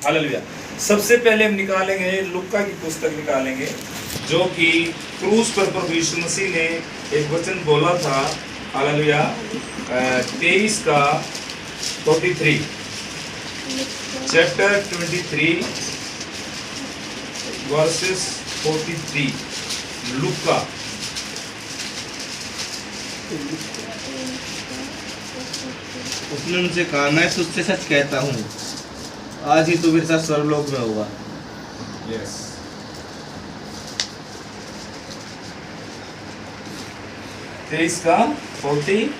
Hallelujah. सबसे पहले हम निकालेंगे लूका की पुस्तक निकालेंगे, जो कि क्रूस पर प्रभु यीशु मसीह ने एक वचन बोला था। हालेलुया। 23 का 43, चैप्टर 23 वर्सेस 43, लूका। उसने उनसे कहा, मैं तुझसे सच कहता हूँ, आज ही तू मेरे साथ स्वर्गलोक में होगा। यस। 23 का 43।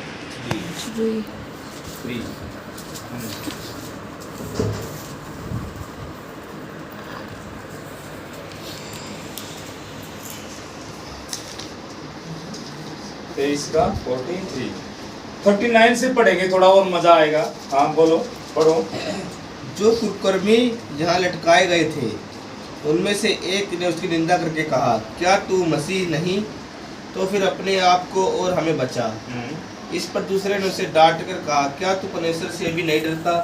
23 का 43, 39 से पढ़ेंगे, थोड़ा और मजा आएगा। हाँ बोलो, पढ़ो। जो कुकर्मी जहाँ लटकाए गए थे, उनमें से एक ने उसकी निंदा करके कहा, क्या तू मसीह नहीं? तो फिर अपने आप को और हमें बचा। इस पर दूसरे ने उसे डांट कर कहा, क्या तू परमेश्वर से भी नहीं डरता?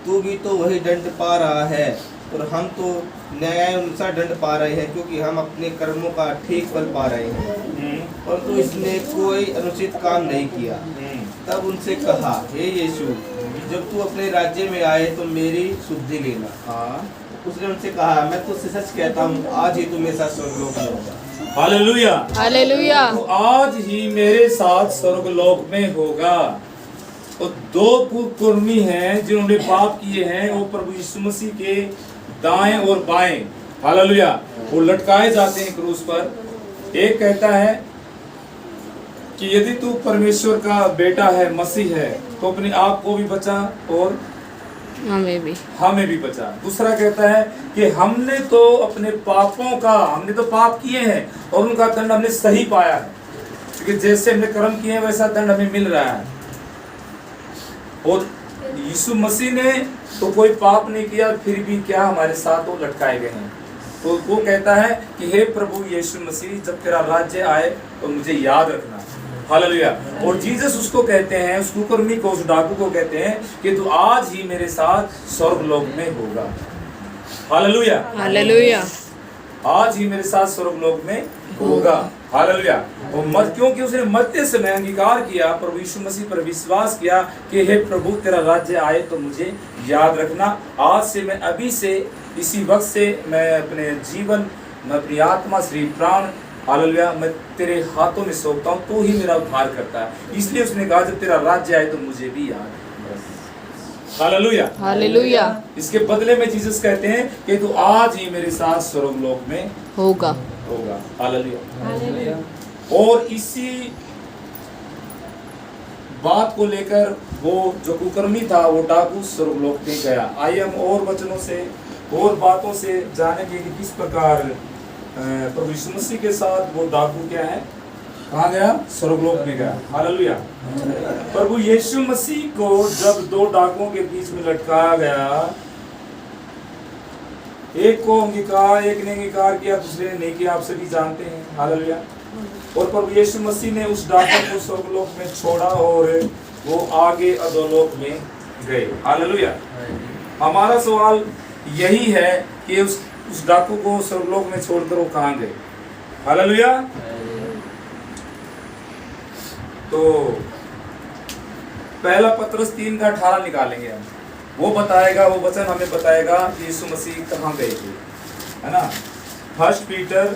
तू भी तो वही दंड पा रहा है, और हम तो न्यायानुसार दंड पा रहे हैं, क्योंकि हम अपने कर्मों का ठीक फल पा रहे हैं। परंतु इसने कोई अनुचित काम नहीं किया। तब उनसे कहा, हे यीशु, जब तू अपने राज्य में आए तो मेरी सुधि लेना। हाँ, उसने उनसे कहा, मैं तुझसे सच कहता हूँ, आज ही तू मेरे साथ स्वर्गलोक में होगा। Hallelujah, hallelujah. तो आज ही मेरे साथ स्वर्गलोक में होगा। तो दो कुकर्मी हैं जिन्होंने पाप किए हैं, वो प्रभु यीशु मसीह के दाएं और बाएं, हालेलुया, वो लटकाए जाते हैं क्रूस पर। एक कहता है कि यदि तू परमेश्वर का बेटा है, मसीह है, तो अपने आप को भी बचा और हमें भी बचा। दूसरा कहता है कि हमने तो अपने पापों का, हमने तो पाप किए हैं और उनका दंड हमने सही पाया है, क्योंकि जैसे हमने कर्म किए हैं वैसा दंड हमें मिल रहा है। और यीशु मसीह ने तो कोई पाप नहीं किया, फिर भी क्या हमारे साथ वो लटकाए गए हैं। तो वो कहता है कि हे प्रभु यीशु मसीह, जब तेरा राज्य आए तो मुझे याद रखना। हालेलुया। और जीसस उसको कहते हैं, उस कुकर्मी को, उस डाकू को कहते हैं कि तू आज ही मेरे साथ स्वर्गलोक में होगा। Hallelujah, hallelujah. आज ही मेरे साथ स्वर्गलोक में होगा। हालेलुया। और मत, क्योंकि उसने मरते समय अंगीकार किया, प्रभु यीशु मसीह पर विश्वास किया कि हे प्रभु, तेरा राज्य आए तो मुझे याद रखना। आज से मैं, अभी से, इसी वक्त से मैं अपने जीवन, मैं अपनी आत्मा, शरीर, प्राण, हालेलुया, मैं तेरे हाथों में सौंपता हूँ, तू ही मेरा उद्धार करता है। इसलिए उसने कहा, जब तेरा राज्य आए तो मुझे भी याद। Hallelujah, hallelujah. इसके बदले में जीसस कहते हैं कि तू आज ही मेरे साथ स्वर्गलोक में होगा। हालेलुया। और इसी बात को लेकर वो जो कुकर्मी था, वो डाकू स्वर्गलोक में गया। आइए हम और वचनों से और बातों से जानेंगे कि किस प्रकार प्रभु यीशु मसीह के साथ वो डाकू क्या है, कहाँ गया? स्वर्गलोक में गया। हालेलुया। प्रभु यीशु मसीह को जब दो डाकुओं के बीच में लटकाया गया, एक को अंगीकार, एक ने अंगीकार किया, दूसरे ने नहीं किया, आप सभी जानते हैं। हालेलुया। और प्रभु यीशु मसीह ने उस डाकू को स्वर्गलोक में छोड़ा और वो आगे अधोलोक में गए। हालेलुया। हमारा सवाल यही है कि उस डाकू को स्वर्गलोक में छोड़कर वो कहाँ गए? हालेलुया। तो पहला पत्रस 3 का 18 निकालेंगे हम। वो बताएगा, वो वचन हमें बताएगा कि यीशु मसीह कहाँ गए थे, है ना। 1 पीटर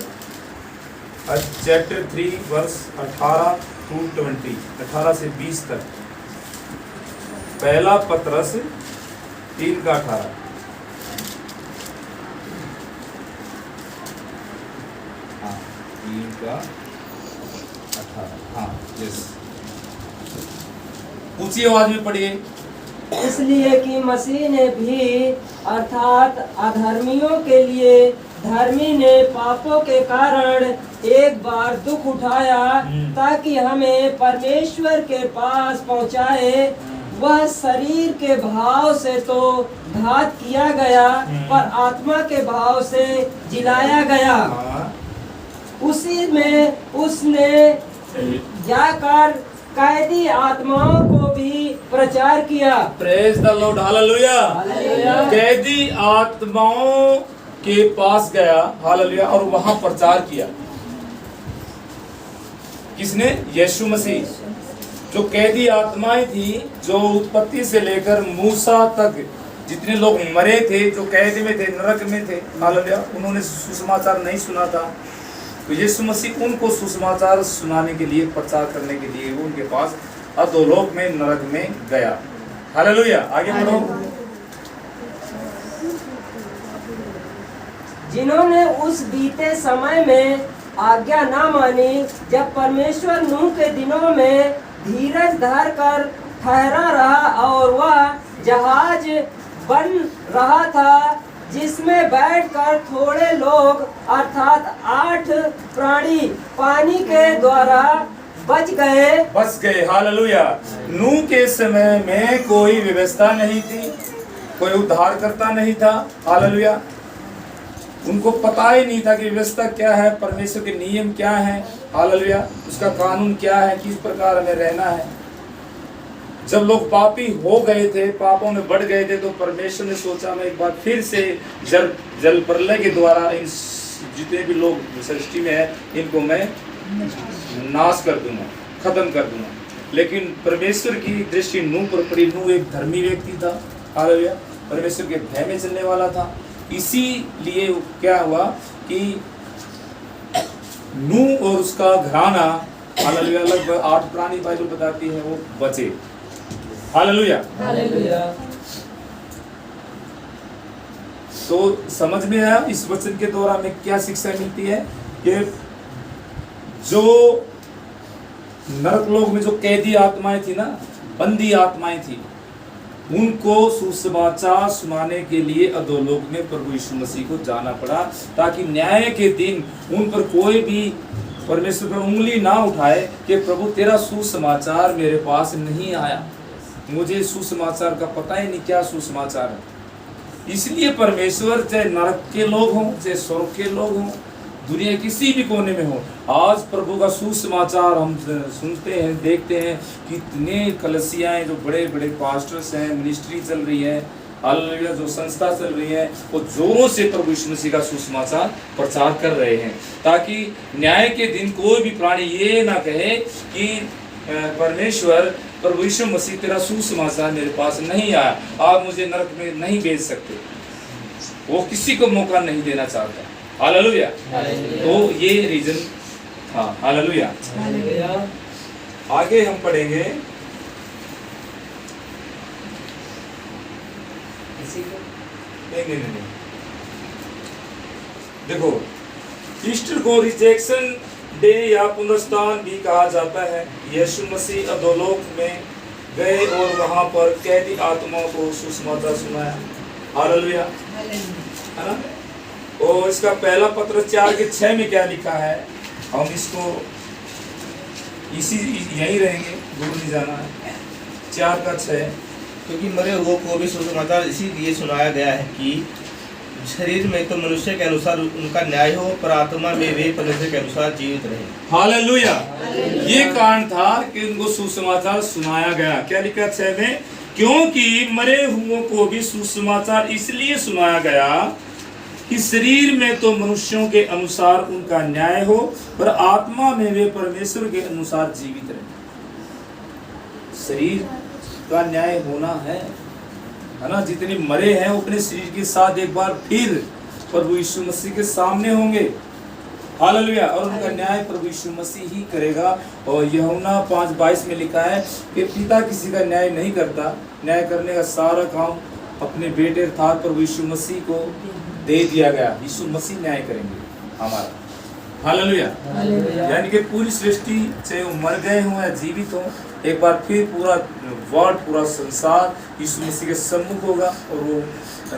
चैप्टर 3 वर्स 18 to 20, 18 से 20 तक। पहला पत्रस 3 का 18। हाँ, 3 का 18। हाँ, यस, ऊंची आवाज में पढ़िए। इसलिए कि मसीह ने भी, अर्थात अधर्मियों के लिए धर्मी ने पापों के कारण एक बार दुख उठाया, ताकि हमें परमेश्वर के पास पहुंचाए। वह शरीर के भाव से तो घात किया गया, पर आत्मा के भाव से जिलाया गया। उसी में उसने जाकर कैदी आत्माओं को भी प्रचार किया। Praise the Lord, hallelujah. Hallelujah. कैदी आत्माओं के पास गया, हालेलुया, और वहां प्रचार किया। किसने? यीशु मसीह। जो कैदी आत्माएं थी, जो उत्पत्ति से लेकर मूसा तक जितने लोग मरे थे, जो कैद में थे, नरक में थे, हालेलुया, उन्होंने सुसमाचार नहीं सुना था, तो यीशु मसीह उनको सुसमाचार सुनाने के लिए, प्रचार करने के लिए वो उनके पास अधोलोक में, नरक में गया। हालेलुया। आगे बढ़ो। जिन्होंने उस बीते समय में आज्ञा ना मानी, जब परमेश्वर नूह के दिनों में धीरज धर कर ठहरा रहा और वह जहाज बन रहा था, जिसमें बैठकर थोड़े लोग अर्थात 8 प्राणी पानी के द्वारा बच गए। हालेलुया। नूह के समय में कोई व्यवस्था नहीं थी, कोई उद्धारकर्ता नहीं था, हालेलुया। उनको पता ही नहीं था कि व्यवस्था क्या है, परमेश्वर के नियम क्या है, हालेलुया, उसका कानून क्या है, किस प्रकार हमें रहना है। जब लोग पापी हो गए थे, पापों में बढ़ गए थे, तो परमेश्वर ने सोचा मैं एक बार फिर से जल प्रलय के द्वारा इन जितने भी लोग सृष्टि में है, इनको मैं नाश कर दूंगा, खत्म कर दूंगा। लेकिन परमेश्वर की दृष्टि नूह पर पड़ी। नूह एक धर्मी व्यक्ति था, हालेलुया, परमेश्वर के भय में चलने वाला था। इसीलिए क्या हुआ कि नूह और उसका घराना, हालेलुया, लगभग 8 प्राणी बाइबल बताती है वो बचे। हालेलुया। हालेलुया। तो समझ में आया इस वचन के द्वारा हमें क्या शिक्षा मिलती है कि जो नरक लोक में जो कैदी आत्माएं थी ना, बंदी आत्माएं थी, उनको सुसमाचार सुनाने के लिए अधोलोक में प्रभु यीशु मसीह को जाना पड़ा, ताकि न्याय के दिन उन पर कोई भी परमेश्वर पर उंगली ना उठाए कि प्रभु तेरा सुसमाचार मेरे पास नहीं आया, मुझे सुसमाचार का पता ही नहीं क्या सुसमाचार है। इसलिए परमेश्वर चाहे नरक के लोग हों, चाहे स्वर्ग के लोग हों, दुनिया किसी भी कोने में हो, आज प्रभु का सुसमाचार हम सुनते हैं, देखते हैं। कितने कलसियाएं, जो बड़े बड़े पास्टर्स हैं, मिनिस्ट्री चल रही है, हालेलुया, जो संस्था चल रही है, वो जोरों से प्रभु यीशु मसीह का सुसमाचार प्रचार कर रहे हैं, ताकि न्याय के दिन कोई भी प्राणी ये ना कहे कि परमेश्वर प्रभु यीशु मसीह तेरा सुसमाचार मेरे पास नहीं आया, आप मुझे नरक में नहीं भेज सकते। वो किसी को मौका नहीं देना चाहता। हालेलुया। तो ये रीजन था। हालेलुया। आगे हम पढ़ेंगे, नहीं। देखो, ईस्टर को रिजेक्शन डे या पुनरुत्थान भी कहा जाता है। यीशु मसीह अधोलोक में गए और वहां पर कैदी आत्माओं को सुसमाचार सुनाया। हालेलुया, है ना। और इसका पहला पत्र 4:6 में क्या लिखा है, हम इसको यहीं रहेंगे, दूर नहीं जाना है। 4:6, क्योंकि मरे हुओं को भी सुसमाचार इसीलिए सुनाया गया है कि शरीर में तो मनुष्य के अनुसार उनका न्याय हो, पर आत्मा में वे परमेश्वर के अनुसार जीवित रहे। हालेलुया। ये कारण था कि उनको सुसमाचार सुनाया गया। क्या लिखा 6 में, क्योंकि मरे हुओं को भी सुसमाचार इसलिए सुनाया गया कि शरीर में तो मनुष्यों के अनुसार उनका न्याय हो, पर आत्मा में वे परमेश्वर के अनुसार जीवित रहे। शरीर का न्याय होना है ना। जितने मरे हैं वो अपने शरीर के साथ एक बार फिर प्रभु यीशु मसीह के सामने होंगे। हालेलुया। और उनका न्याय प्रभु यीशु मसीह ही करेगा। और यूहन्ना 5:22 में लिखा है कि पिता किसी का न्याय नहीं करता, न्याय करने का सारा काम अपने बेटे अर्थात प्रभु यीशु मसीह को दे दिया गया। यीशु मसीह न्याय करेंगे हमारा। हालेलुया। यानी कि पूरी सृष्टि, चाहे वो मर गए हों या जीवित हों, एक बार फिर पूरा वर्ल्ड, पूरा संसार यीशु मसीह के सम्मुख होगा और वो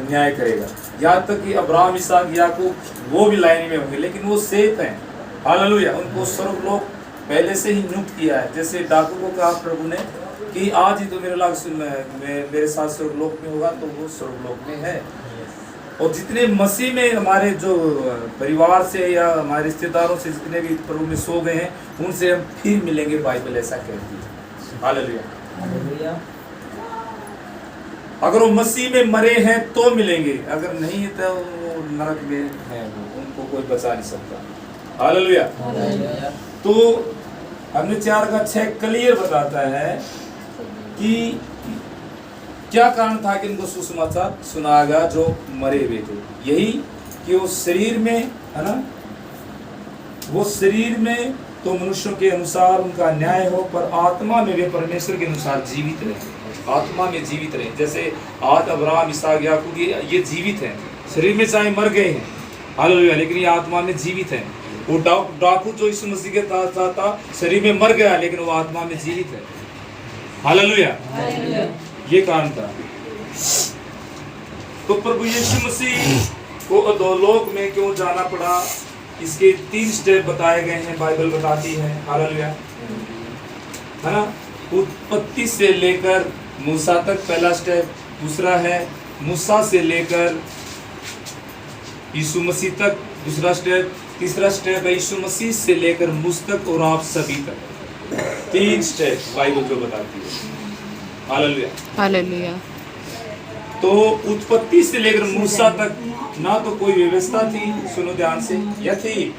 न्याय करेगा। यहाँ तक कि अब्राहम, इसहाक, याकूब वो भी लाइन में होंगे, लेकिन वो सेफ हैं। हालेलुया। उनको स्वर्गलोक पहले से ही नियुक्त किया है। जैसे डाकू को कहा प्रभु ने कि आज ही तो मेरे साथ स्वर्गलोक में होगा, तो वो स्वर्गलोक में है। और जितने मसीह में हमारे जो परिवार से या हमारे रिश्तेदारों से जितने भी प्रभु में सो गए हैं, उनसे हम फिर मिलेंगे, बाइबल ऐसा कहती है। हालेलुया। अगर वो मसीह में मरे हैं तो मिलेंगे, अगर नहीं है तो वो नरक में है, उनको कोई बचा नहीं सकता। हालेलुया। तो हमने 4 का 6 क्लियर बताता है कि क्या कारण था कि इनको सुसमाचार सुनाया गया जो मरे हुए थे। यही कि वो शरीर में है ना, वो शरीर में तो मनुष्यों के अनुसार उनका न्याय हो, पर आत्मा में वे परमेश्वर के अनुसार जीवित रहे, आत्मा में जीवित रहे। जैसे आज अब्राहम, इसहाक, याकूब ये जीवित हैं, शरीर में चाहे मर गए हैं, हालेलुया, लेकिन ये आत्मा में जीवित हैं। वो डाकू जो यीशु मसीह के था शरीर में मर गया, लेकिन वो आत्मा में जीवित है। हालेलुया। ये कारण था। तो प्रभु यीशु मसीह को अधोलोक में क्यों जाना पड़ा, इसके 3 स्टेप बताए गए हैं, बाइबल बताती है। हालेलुया, है ना। उत्पत्ति से लेकर मूसा तक पहला स्टेप, दूसरा है मूसा से लेकर यीशु मसीह तक दूसरा स्टेप, तीसरा स्टेप है यीशु मसीह से लेकर मुझ तक और आप सभी तक। 3 स्टेप बाइबल जो बताती है। Hallelujah, hallelujah. तो उत्पत्ति से लेकर मूसा तक ना तो कोई व्यवस्था थी, सुनो ध्यान से, या थी?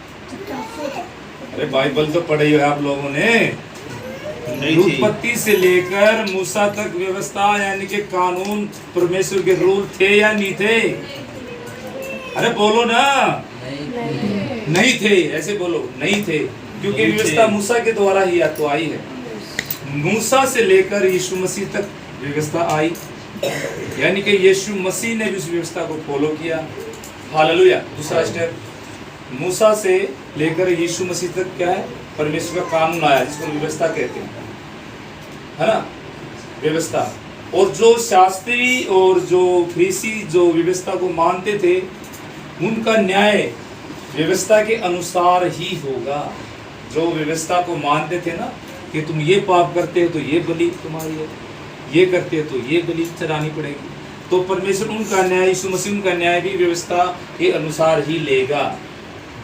अरे बाइबल तो पढ़ी है आप लोगों ने। उत्पत्ति से लेकर मूसा तक व्यवस्था यानी कि कानून, परमेश्वर के रूल थे या नहीं थे? अरे बोलो ना, नहीं थे। ऐसे बोलो, नहीं थे, क्योंकि व्यवस्था मूसा के द्वारा ही तो आई है। मूसा से लेकर यीशु मसीह तक व्यवस्था आई, यानी कि यीशु मसीह ने भी उस व्यवस्था को फॉलो किया। हालेलुया। दूसरा स्टेप, मूसा से लेकर यीशु मसीह तक क्या है? परमेश्वर का कानून आया, जिसको व्यवस्था कहते हैं, है ना, व्यवस्था। और जो शास्त्री और जो फरीसी जो व्यवस्था को मानते थे, उनका न्याय व्यवस्था के अनुसार ही होगा। जो व्यवस्था को मानते थे ना कि तुम ये पाप करते हो तो ये बलि तुम्हारी है, ये करते हो तो ये बलि चढ़ानी पड़ेगी, तो परमेश्वर उनका न्याय, यीशु मसीह उनका न्याय भी व्यवस्था के अनुसार ही लेगा।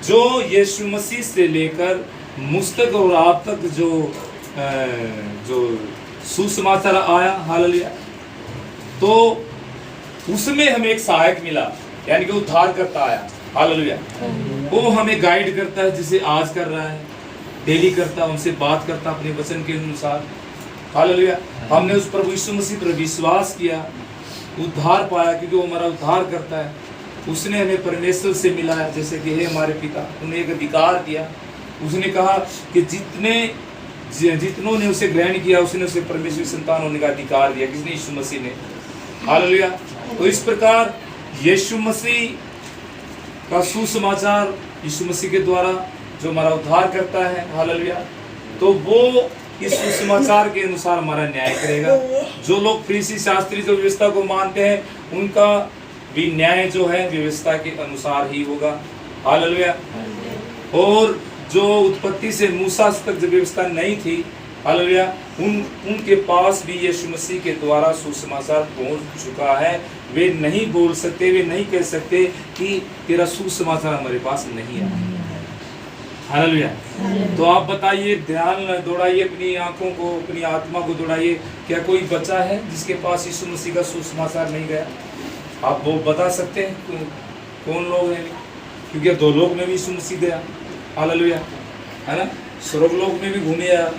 जो यीशु मसीह से लेकर मुझ तक और आप तक जो सुसमाचार आया, हालेलुया, तो उसमें हमें एक सहायक मिला, यानी कि उद्धार करता आया। हालेलुया। वो हमें गाइड करता है, जिसे आज कर रहा है, डेली करता, उनसे बात करता अपने वचन के अनुसार। हालेलुया। हमने उस प्रभु यीशु मसीह पर विश्वास किया, उद्धार पाया, क्योंकि वो हमारा उद्धार करता है। उसने हमें परमेश्वर से मिलाया, जैसे कि हे हमारे पिता, उन्हें एक अधिकार दिया। उसने कहा कि जितनों ने उसे ग्रहण किया, उसने उसे परमेश्वर की संतान होने का अधिकार दिया। किसने? यीशु मसीह ने। हालेलुया। तो इस प्रकार यीशु मसीह का सुसमाचार, यीशु मसीह के द्वारा जो हमारा उद्धार करता है, हालेलुया, तो वो इस सुसमाचार के अनुसार हमारा न्याय करेगा। जो लोग फरीसी शास्त्री जो व्यवस्था को मानते हैं, उनका भी न्याय जो है व्यवस्था के अनुसार ही होगा। हालेलुया। और जो उत्पत्ति से मूसा तक जो व्यवस्था नहीं थी, हालेलुया, उनके पास भी यीशु मसीह के द्वारा सुसमाचार पहुंच चुका है। वे नहीं बोल सकते, वे नहीं कह सकते कि तेरा सुसमाचार हमारे पास नहीं है। हालेलुया। तो आप बताइए, ध्यान दौड़ाइए अपनी आंखों को, अपनी आत्मा को दौड़ाइए, क्या कोई बचा है जिसके पास यीशु मसीह का सुसमाचार नहीं गया? आप वो बता सकते हैं कौन लोग हैं? क्योंकि 2 लोग में भी यीशु मसीह गया, हालेलुया, है ना, स्वर्ग लोक में भी घूमे आया,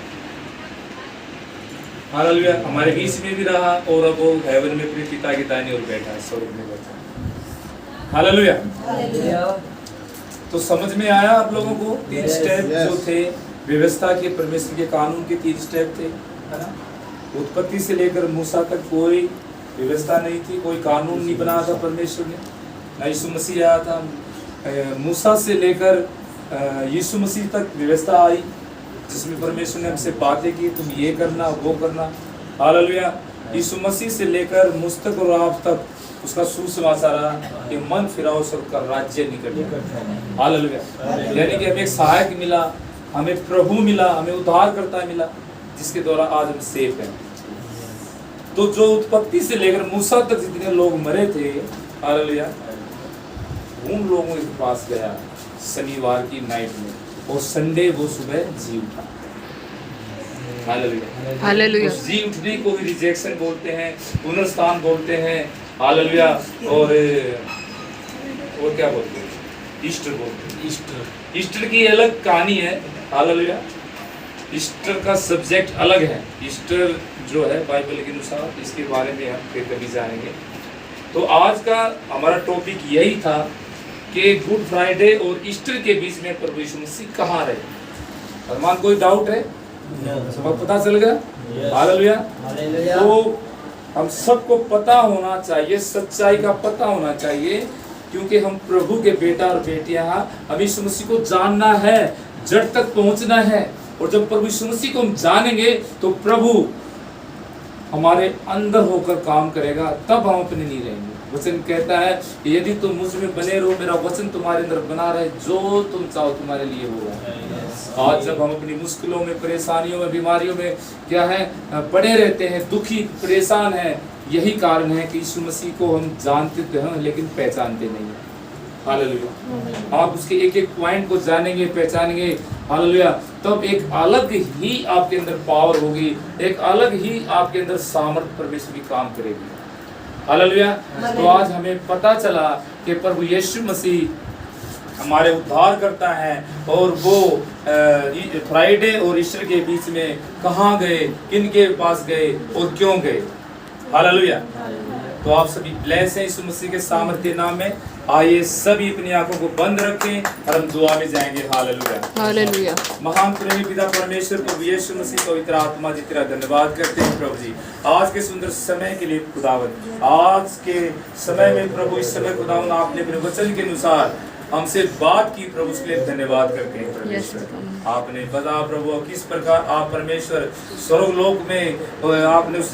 हालेलुया, हमारे बीच में भी रहा, और अब वो हेवन में अपने पिता की दाहिनी ओर बैठा है, स्वर्ग में बैठा है। हालेलुया। तो समझ में आया आप लोगों को? 3 स्टेप जो थे व्यवस्था के, परमेश्वर के कानून के 3 स्टेप थे, है ना। उत्पत्ति से लेकर मूसा तक कोई व्यवस्था नहीं थी, कोई कानून नहीं बनाया था परमेश्वर ने, ना यीशु मसीह आया था। मूसा से लेकर यीशु मसीह तक व्यवस्था आई, जिसमें परमेश्वर ने हमसे बातें की, तुम ये करना, वो करना। हालेलुया। यीशु मसीह से लेकर मुझ तक और आप तक उसका सुसमाचार कि मन फिराओ, सबका राज्य निकट। हालेलुया। यानी कि हमें एक सहायक मिला, हमें प्रभु मिला, हमें उद्धारकर्ता मिला, जिसके द्वारा आज हम सेफ हैं। तो जो उत्पत्ति से लेकर मूसा तक जितने लोग मरे थे, हालेलुया, उन लोगों के पास गया शनिवार की नाइट में, और संडे वो सुबह जी उठा। हालेलुया। हालेलुया। उस जी उठने को ही रिजेक्शन बोलते हैं, पुनरुत्थान बोलते हैं, हालेलुया। और क्या बोलते हैं? ईस्टर बोलते हैं। ईस्टर की अलग कहानी है, हालेलुया। ईस्टर का सब्जेक्ट अलग है। ईस्टर जो है बाइबल के अनुसार, इसके बारे में हम फिर कभी जानेंगे। तो आज का हमारा टॉपिक यही था कि गुड फ्राइडे और ईस्टर के बीच में प्रभु यीशु मसीह कहाँ रहे। अरमान, कोई डाउट है? सबको पता चल गया? हालेलुया। तो हम सबको पता होना चाहिए, सच्चाई का पता होना चाहिए, क्योंकि हम प्रभु के बेटा और बेटियां हैं। हम यीशु मसीह को जानना है, जड़ तक पहुंचना है। और जब प्रभु यीशु मसीह को हम जानेंगे तो प्रभु हमारे अंदर होकर काम करेगा, तब हम अपने नहीं रहेंगे। वचन कहता है यदि तुम मुझ में बने रहो, मेरा वचन तुम्हारे अंदर बना रहे, जो तुम चाहो तुम्हारे लिए होगा। आज जब हम अपनी मुश्किलों में, परेशानियों में, बीमारियों में क्या है पड़े रहते हैं, दुखी परेशान हैं, यही कारण है कि यीशु मसीह को हम जानते तो हैं लेकिन पहचानते नहीं हैं। हालेलुया। आप उसके एक एक पॉइंट को जानेंगे, पहचानेंगे, हालेलुया, तब एक अलग ही आपके अंदर पावर होगी, एक अलग ही आपके अंदर सामर्थ परमेश्वर की काम करेगी। हालेलुया। तो आज हमें पता चला कि प्रभु यीशु मसीह हमारे उद्धार करता है, और वो फ्राइडे और ईस्टर के बीच में कहाँ गए, किनके पास गए और क्यों गए। हालेलुया। तो आप सभी ब्लेस हैं यीशु मसीह के सामर्थ्य नाम में। आइए सभी अपनी आंखों को बंद रखें और हम दुआ में जाएंगे। हालेलुया। हालेलुया। महान प्रेमी पिता परमेश्वर प्रभु यीशु मसीह पवित्र आत्मा जी तेरा धन्यवाद करते हैं प्रभु जी, आज के सुंदर समय के लिए खुदावन। आज के समय में प्रभु, इस समय खुदावन आपने अपने वचन के अनुसार हमसे बात की प्रभु, उसके लिए धन्यवाद करते हैं परमेश्वर। आपने बताया प्रभु किस प्रकार आप परमेश्वर स्वर्गलोक में आपने उस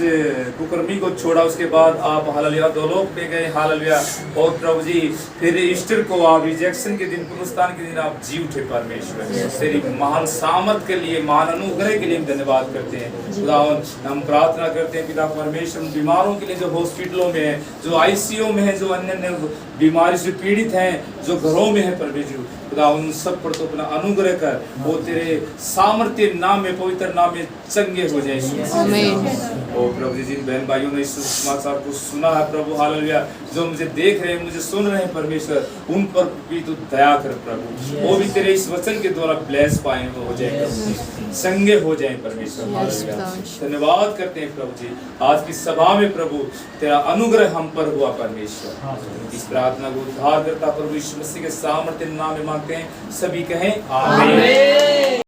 कुकर्मी को छोड़ा, उसके बाद आप हालेलुया दोलोक पे गए। हालेलुया। और प्रभु जी फिर ईस्टर को आप रिजेक्शन के दिन, पुनरुत्थान के दिन आप जी उठे परमेश्वर। तेरी महान सामर्थ के लिए, महान अनुग्रह के लिए हम धन्यवाद करते हैं खुदावन। हम प्रार्थना करते हैं पिता परमेश्वर, बीमारों के लिए जो हॉस्पिटलों में है, जो आईसीयू में है, जो अन्य बीमारी से पीड़ित हैं, जो घरों में है परमेश्वर, खुदा उन सब पर तो अपना अनुग्रह कर, वो तेरे सामर्थ्य नाम में, पवित्र नाम में चंगे हो जाए। आमीन। ओ प्रभु जी, जिन बहन भाइयों ने इस समाचार को सुना है प्रभु, हालेलुया, जो मुझे देख रहे हैं, मुझे सुन रहे हैं परमेश्वर, उन पर भी तू दया कर प्रभु। वो भी तेरे इस वचन के द्वारा ब्लेस पाए हो जाए प्रभु, संगे हो जाए परमेश्वर। हालेलुया। धन्यवाद करते हैं प्रभु जी, आज की सभा में प्रभु तेरा अनुग्रह हम पर हुआ परमेश्वर। इस प्रार्थना को उद्धार करता प्रभु यीशु मसीह के सामर्थ्य नाम में मांगते हैं, सभी कहें आमीन।